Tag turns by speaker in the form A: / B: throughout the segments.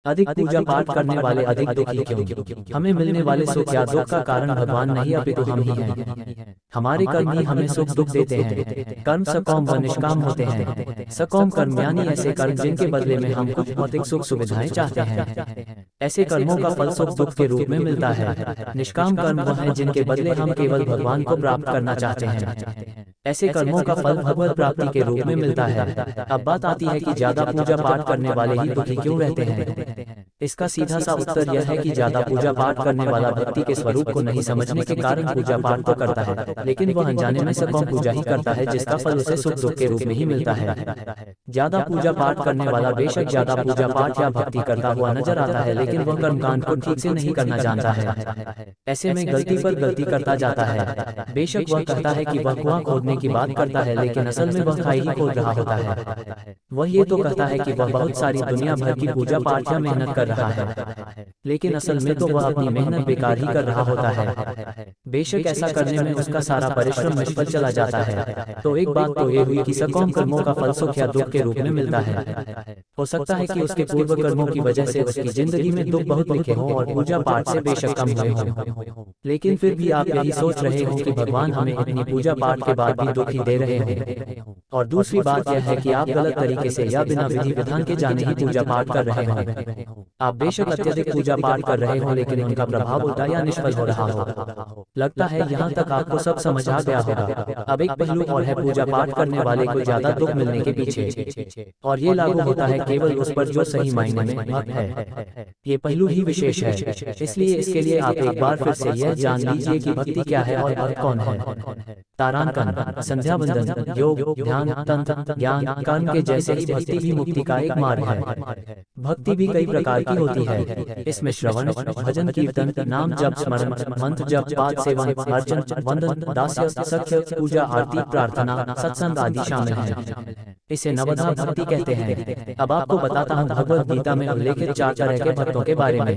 A: अधिक पूजा पाठ करने वाले अधिक दुखी क्यों? हमें मिलने वाले सुख या दुख का कारण भगवान नहीं अपितु हम ही हैं। हमारे कर्म ही हमें सुख दुख देते हैं। कर्म सकौम व निष्काम होते हैं। सकौम कर्म यानी ऐसे कर्म जिनके बदले में हम कुछ भौतिक सुख सुविधाएं चाहते हैं। ऐसे कर्मों का फल सुख दुख के रूप में मिलता है। निष्काम कर्म वह है जिनके बदले हम केवल भगवान को प्राप्त करना चाहते हैं। ऐसे कर्मों का फल भगवत प्राप्ति के रूप में मिलता है। अब बात आती है कि ज्यादा पूजा पाठ करने वाले ही दुखी क्यों रहते हैं। इसका सीधा सा उत्तर यह है कि ज्यादा पूजा पाठ करने वाला भक्ति के स्वरूप को नहीं समझने के कारण पूजा पाठ तो करता है, लेकिन वह अनजाने में सकौम पूजा ही करता है जिसका फल उसे सुख दुख के रूप में ही मिलता है। ज्यादा पूजा पाठ करने वाला बेशक ज्यादा पूजा पाठ या भक्ति करता हुआ नजर आता है, लेकिन वह कर्मकांड को ठीक से नहीं करना जानता है। ऐसे में गलती पर गलती करता जाता है। बेशक वह कहता है कि वह कुआं खोदने की बात करता है, लेकिन असल में वह खाई ही खोद रहा होता है। वह ये तो कहता है कि वह बहुत सारी दुनिया भर की पूजा पाठ या मेहनत कर रहा है, लेकिन असल में तो वह अपनी मेहनत बेकार ही कर रहा होता है। बेशक ऐसा करने में उसका सारा परिश्रम निष्फल चला जाता है। तो एक बात तो ये हुई कि सकौम कर्मों का फल सुख या दुख के रूप में मिलता है। हो सकता है कि उसके पूर्व कर्मों की वजह से उसकी जिंदगी में दुख बहुत लिखे हों और पूजा पाठ से बेशक कम हुए हों, लेकिन फिर भी आप यही सोच रहे हो कि भगवान हमें इतनी पूजा पाठ के बाद भी दुखी दे रहे हैं। और दूसरी बात यह है कि आप गलत तरीके से या बिना विधि विधान के जाने ही पूजा पाठ कर रहे हैं। आप बेशक अत्यधिक पूजा पाठ कर रहे हो, लेकिन उनका प्रभाव उल्टा या निष्फल हो रहा हो। लगता है यहाँ तक आपको सब समझ आ गया होगा। अब एक पहलू और है पूजा पाठ करने वाले को ज्यादा दुख मिलने के पीछे, और ये लागू होता है केवल उस पर जो सही मायने में भक्त है। ये पहलू ही विशेष है, इसलिए इसके लिए आप एक बार फिर से यह जान लीजिए कि भक्ति क्या है और भक्त कौन है। तारांकन, संध्या वंदन, योग, ध्यान, तंत्र, ज्ञान, कर्म के जैसे ही भक्ति भी मुक्ति का एक मार्ग है। भक्ति भी कई प्रकार की होती है। इसमें श्रवण, भजन, कीर्तन, नाम जप, स्मरण, मंत्र जप, पाद सेवन, अर्चन, वंदन, दास्य, सख्य, पूजा, आरती, प्रार्थना, सत्संग आदि शामिल हैं। इसे नवधा भक्ति कहते हैं। अब आपको बताता हूँ भगवद गीता में उल्लेखित 4 तरह के भक्तों के बारे में।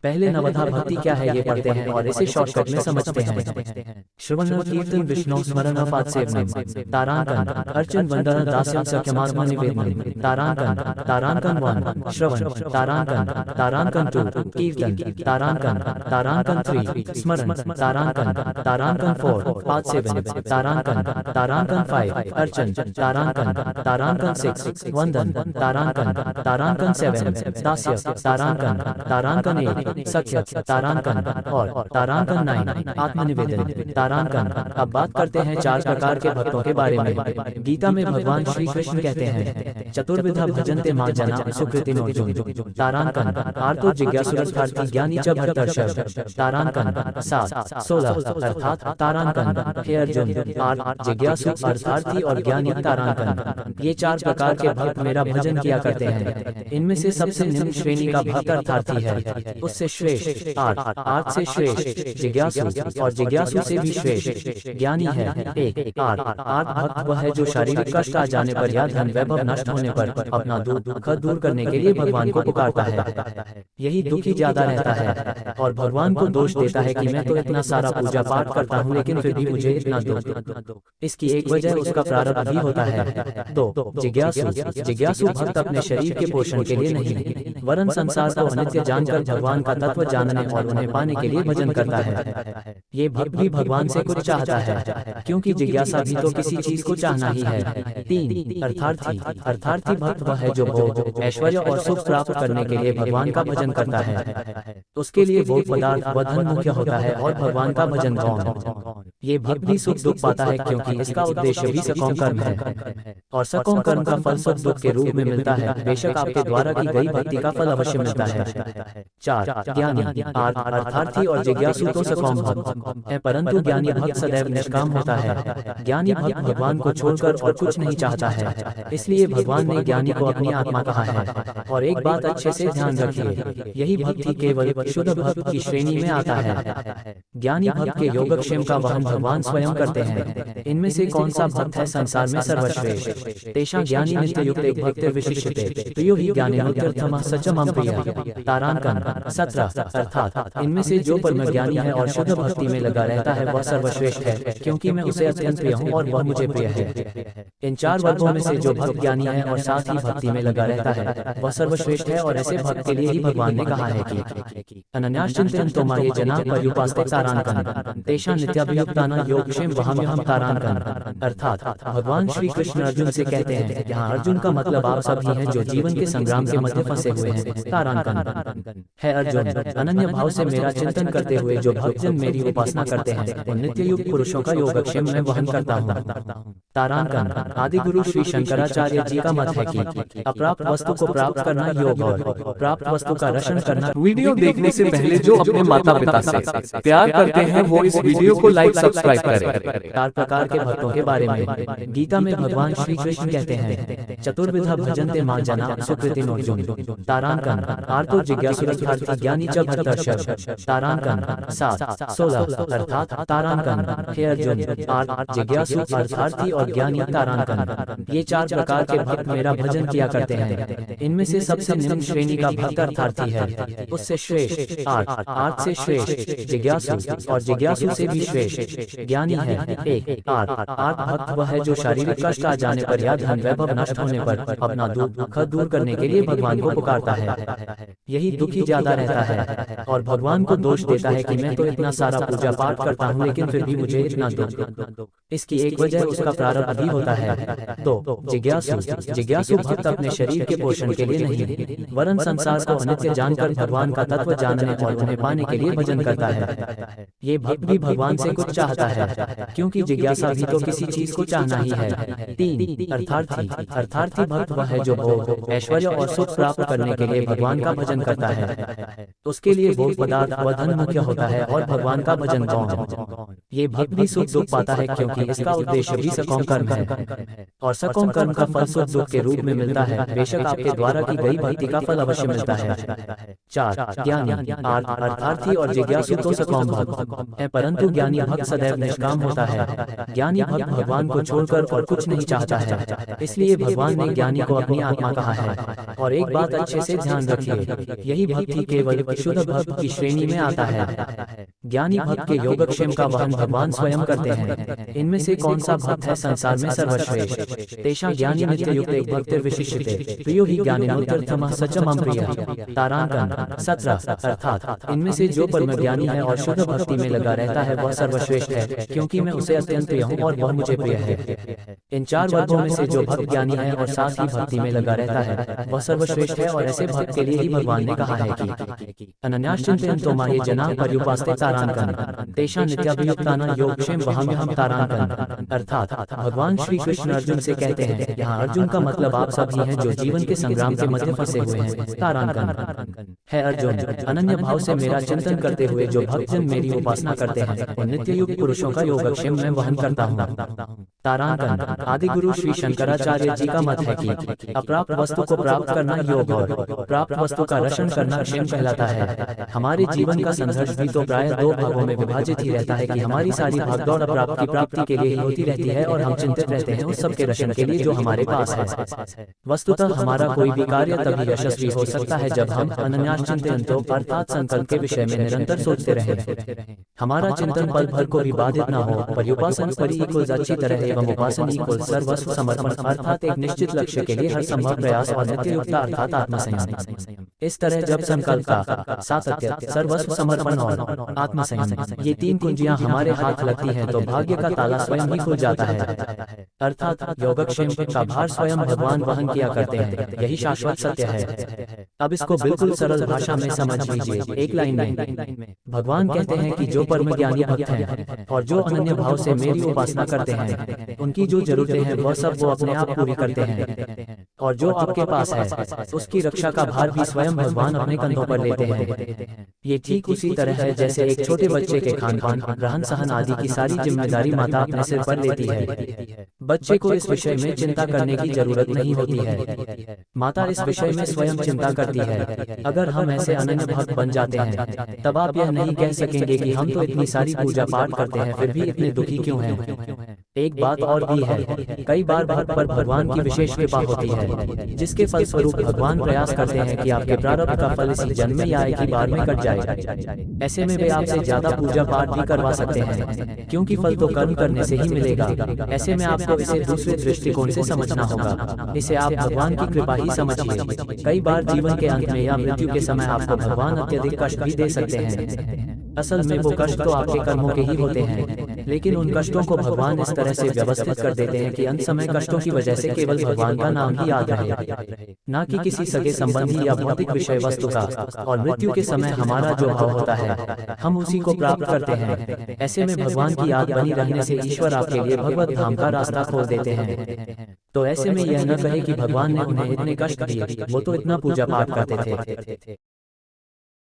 A: पहले नवधा भक्ति क्या है ये पढ़ते हैं और इसे शॉर्टकट में समझते हैं। श्रवण, कीर्तन, विष्णु स्मरण, पाद सेवन, तारांकन, अर्चन, वंदन, दास्यम, सख्यमात्म निवेदन, तारांकन, तारांकन 1, श्रवण, तारांकन, तारांकन 2, कीर्तन, तारांकन, तारांकन 3, स्मरण, तारांकन, तारांकन 4, पाद सेवन, तारांकन, तारांकन 5, अर्चन, तारांकन, तारांकन 6, वंदन, तारांकन, तारांकन 7, दास्य, तारांकन, तारांकन 8, सख्य, तारांकन और तारांकन 9, आत्मनिवेदन, तारांकन। अब बात करते हैं 4 प्रकार के भक्तों के बारे में। गीता में भगवान श्री कृष्ण कहते हैं चतुर्विधा भजन्ते मां जना सुकृतिनो अर्जुन। तारांकन, आर्तो जिज्ञासुरर्थार्थी ज्ञानी च भक्तर्षभ। तारांकन 7, 16 अर्थात तारांकन, हे अर्जुन, आर्त, जिज्ञासु, अर्थार्थी और ज्ञानी तारांकन, ये 4 प्रकार के भक्त मेरा भजन किया करते हैं। इनमें से सबसे निम्न श्रेणी का भक्त अर्थार्थी है, उससे श्रेष्ठ आर्त, आर्त से श्रेष्ठ जिज्ञासु और जिज्ञासु से भी श्रेष्ठ ज्ञानी है। एक आर्त, आर्त भक्त वह है जो शारीरिक कष्ट आ जाने पर या धन वैभव नष्ट होने पर अपना दुख दूर करने के लिए भगवान को पुकारता है। यही दुखी ज्यादा रहता है और भगवान को दोष देता है कि मैं तो इतना सारा पूजा पाठ करता हूँ लेकिन फिर भी मुझे इतना दुख। इसकी एक वजह उसका प्रारब्ध भी होता है। 2 जिज्ञासु, जिज्ञासु भक्त अपने शरीर के पोषण के लिए नहीं वरन संसार को अनित्य जानकर भगवान का तत्व जानने और उन्हें पाने के लिए भजन करता है। ये भक्त भी भगवान से कुछ चाहता है, क्योंकि जिज्ञासा भी तो किसी चीज को चाहना ही है। 3 अर्थार्थी, अर्थार्थी भक्त वह है जो भोग, ऐश्वर्य और सुख प्राप्त करने के लिए भगवान का भजन करता है। उसके लिए भोग पदार्थ व धन मुख्य होता है और भगवान का भजन गौण। ये भक्त भी सुख दुख पाता है क्योंकि इसका उद्देश्य भी सकौम कर्म है और सकौम कर्म का फल सुख दुख के रूप में मिलता है। बेशक आपके द्वारा की गई भक्ति का फल अवश्य मिलता है। 4 ज्ञानी, अर्थार्थी और जिज्ञासु तो सकौम भक्त है, परंतु ज्ञानी भक्त सदैव निष्काम होता है। ज्ञानी भक्त भगवान को छोड़कर और कुछ नहीं चाहता है, इसलिए भगवान ने ज्ञानी को अपनी आत्मा कहा है। और एक बात अच्छे से ध्यान रखिए, यही भक्त ही केवल शुद्ध भक्त की श्रेणी में आता है। ज्ञानी भक्त के योगक्षेम का वहन भगवान स्वयं करते हैं। इनमें से कौन सा भक्त है संसार में सर्वश्रेष्ठ? तेषां ज्ञानी नित्ययुक्ते भक्तिर्विशिष्यते प्रियो हि ज्ञानिनोत्यर्थमः सचमं प्रियः। तारांकन 17 अर्थात इनमें से जो परम ज्ञानी है और शुद्ध भक्ति में लगा रहता है वह सर्वश्रेष्ठ है, क्योंकि मैं उसे अत्यंत प्रिय हूँ और वह मुझे प्रिय है। इन 4 वर्गों में से जो भक्त ज्ञानी है और साथ ही भक्ति में लगा रहता है वह सर्वश्रेष्ठ है, और ऐसे भक्त के लिए ही भगवान ने कहा है कि अनन्याश्चिन्तयन्तो मां ये जनाः पर्युपासते तारांकन तेषां नित्याभियुक्तानां योगक्षेम वहाम्यहम् तारांकन। अर्थात भगवान श्री कृष्ण अर्जुन से कहते हैं, यहाँ अर्जुन का मतलब आप सब ही हैं जो जीवन के संग्राम के मध्य फंसे हुए हैं। तारांकन है अर्जुन, अनन्य भाव से मेरा चिंतन करते हुए जो भक्तजन मेरी उपासना करते हैं उन नित्ययुक्त पुरुषों का योगक्षेम मैं वहन करता हूँ। तारांकन आदि गुरु श्री शंकराचार्य जी का मत है कि अप्राप्त वस्तु को प्राप्त करना योग और प्राप्त वस्तु का रक्षण करना।
B: वीडियो देखने से पहले जो अपने माता पिता से प्यार करते हैं वो इस वीडियो को लाइक सब्सक्राइब करें।
A: 4 प्रकार के भक्तों के बारे में गीता में भगवान श्री कृष्ण कहते हैं, चतुर्विधा भजन्ते मां जना सुकृतिम अर्जुन। तारांकन आर्तो जिज्ञासुरर्थार्थी ज्ञानी च भक्तर्षभ। तारांकन 7-16 अर्थात तारांकन हे अर्जुन, आर्त जिज्ञासु अर्थार्थी और ज्ञानी तारांकन ये 4 प्रकार के भक्त मेरा भजन किया करते हैं। इनमें से सबसे निम्न श्रेणी का भक्त अर्थार्थी है, उससे श्रेष्ठ आर्त से श्रेष्ठ जिज्ञासु और जिज्ञासु से भी श्रेष्ठ ज्ञानी है। एक आर्त भक्त वह है जो शारीरिक कष्ट आ जाने पर या धन वैभव नष्ट होने पर अपना दुख दूर करने के लिए भगवान को पुकारता है। यही दुखी ज्यादा रहता है और भगवान को दोष देता है कि मैं तो इतना सारा पूजा पाठ करता हूँ लेकिन फिर भी मुझे इतना दुख। इसकी एक वजह उसका प्रारब्ध भी होता है। 2 जिज्ञासु भक्त अपने शरीर के पोषण के लिए नहीं वरन संसार को अनित्य जानकर भगवान का तत्व जानने और उन्हें पाने के लिए भजन करता है। ये भक्त भी भगवान से कुछ चाहता है, क्योंकि जिज्ञासा भी तो किसी चीज को चाहना ही है। 3 अर्थार्थी भक्त वह है जो भोग ऐश्वर्य और सुख प्राप्त करने के लिए भगवान का भजन करता है। उसके लिए भोग पदार्थ व धन मुख्य होता है और भगवान का भजन गौण। ये भक्त भी सुख दुख पाता है, क्योंकि इसका उद्देश्य भी सकाम कर्म है और सकाम कर्म का फल सुख दुख के रूप में मिलता है। बेशक आपके द्वारा की गई भक्ति का फल अवश्य मिलता है। 4 ज्ञानी अर्थार्थी और जिज्ञासु तो सकाम भक्त है, परंतु ज्ञानी भक्त सदैव निष्काम होता है। ज्ञानी भक्त भगवान को छोड़कर और कुछ नहीं चाहता है, इसलिए भगवान ने ज्ञानी को अपनी आत्मा कहा है। और एक बात अच्छे से ध्यान रखिए, यही भक्त ही केवल शुद्ध भक्त की श्रेणी में आता है। ज्ञानी भक्त के योगक्षेम का वहन भगवान स्वयं करते हैं। इनमें से कौन सा भक्त है संसार में सर्वश्रेष्ठ? तेषां ज्ञानी नित्ययुक्ते भक्तिर्विशिष्यते प्रियो हि ज्ञानिनोत्यर्थमः सचमं प्रियः। तारांकन 17 अर्थात इनमें से जो परम ज्ञानी है और शुद्ध भक्ति में लगा रहता है वह सर्वश्रेष्ठ है, क्योंकि मैं उसे अत्यंत प्रिय हूँ और वह मुझे प्रिय है। इन 4 वर्गों में से जो भक्त ज्ञानी है और साथ ही भक्ति में लगा रहता है वह सर्वश्रेष्ठ है, और ऐसे भक्त के लिए ही भगवान ने कहा है कि अनन्याश्चिन्तयन्तो मां ये जनाः पर्युपासते तारांकन तेषां नित्याभियुक्तानां योगक्षेम वहाम्यहम् तारांकन। अर्थात भगवान श्री कृष्ण अर्जुन से कहते हैं, यहाँ अर्जुन का मतलब आप सब ही हैं जो जीवन के संग्राम के मध्य फंसे हुए हैं। तारांकन है अर्जुन, अनन्य भाव से मेरा चिंतन करते हुए जो भक्तजन मेरी उपासना करते हैं उन नित्ययुक्त पुरुषों का योगक्षेम मैं वहन करता हूँ। तारांकन आदि गुरु श्री शंकराचार्य जी का मत है कि अप्राप्त वस्तु को प्राप्त करना योग और प्राप्त वस्तु का रक्षण करना क्षेम कहलाता है। हमारे जीवन का संघर्ष भी तो प्राय 2 भागों में विभाजित ही रहता है कि हमारी सारी भागदौड़ अप्राप्त की प्राप्ति के लिए ही होती रहती है और हम चिंतित रहते हैं उस सब के रक्षण के लिए जो हमारे पास है। वस्तुतः हमारा कोई भी कार्य तभी यशस्वी हो सकता है जब हम अनन्याश्चिन्तयन्तो अर्थात संकल्प के विषय में निरंतर सोचते रहें। हमारा चिंतन पल भर को भी बाधित न हो। पर्युपासन परि इक्वल्स अच्छी तरह एवं उपासन इक्वल्स सर्वस्व समर्पण अर्थात एक निश्चित लक्ष्य के लिए हर संभव प्रयास और नित्ययुक्ता अर्थात आत्मसंयम। इस तरह जब संकल्प का सातत्य, सर्वस्व समर्पण और आत्मसंयम ये 3 कुंजियां हमारे हाथ लगती हैं तो भाग्य का ताला स्वयं ही खुल जाता है। अर्थात योगक्षेम का भार स्वयं भगवान वहन किया करते हैं, यही शाश्वत सत्य है। अब इसको बिल्कुल सरल भाषा में समझ लीजिए। एक लाइन में भगवान कहते हैं कि जो परम ज्ञानी भक्त हैं और जो अनन्य भाव से मेरी उपासना करते हैं उनकी जो जरूरतें हैं वह सब वो अपने आप पूरी करते हैं, और जो आपके पास है उसकी रक्षा का भार भी स्वयं भगवान अपने कंधों पर लेते हैं। ये ठीक उसी तरह है जैसे एक छोटे बच्चे के खान पान, रहन सहन आदि की सारी जिम्मेदारी माता अपने सिर पर लेती है। बच्चे को इस विषय में चिंता करने की जरूरत नहीं होती है, माता इस विषय में स्वयं चिंता करती है। अगर हम ऐसे अनन्य भक्त बन जाते हैं तब आप यह नहीं कह सकेंगे कि हम तो इतनी सारी पूजा पाठ करते हैं फिर भी इतने दुखी क्यों हैं। एक बात और भी है, कई बार भक्त पर भगवान की विशेष कृपा होती है, जिसके फलस्वरूप भगवान प्रयास करते हैं कि आपके प्रारब्ध का फल इसी जन्म में या एक ही बार में कट जाए। ऐसे में वे आपसे ज्यादा पूजा पाठ भी करवा सकते हैं, क्योंकि फल तो कर्म करने से ही मिलेगा। ऐसे में आपको इसे दूसरे दृष्टिकोण से समझना होगा, इसे आप भगवान की कृपा ही समझिए। कई बार जीवन के अंत में या मृत्यु के समय आपको भगवान अत्यधिक कष्ट भी दे सकते हैं। असल में वो कष्ट तो आपके कर्मों के ही होते हैं, लेकिन उन कष्टों को भगवान इस तरह से व्यवस्थित कर देते हैं कि अंत समय कष्टों की वजह से केवल भगवान का नाम ही याद रहे, ना कि किसी सगे संबंधी या भौतिक विषय वस्तु का। और मृत्यु के समय हमारा जो भाव होता है, हम उसी को प्राप्त करते हैं। ऐसे में भगवान की याद बनी रहने से ईश्वर आपके लिए भगवत धाम का रास्ता खोल देते हैं। तो ऐसे में यह न कहे कि भगवान ने उन्हें इतने कष्ट दिए, वो तो इतना पूजा पाठ करते थे।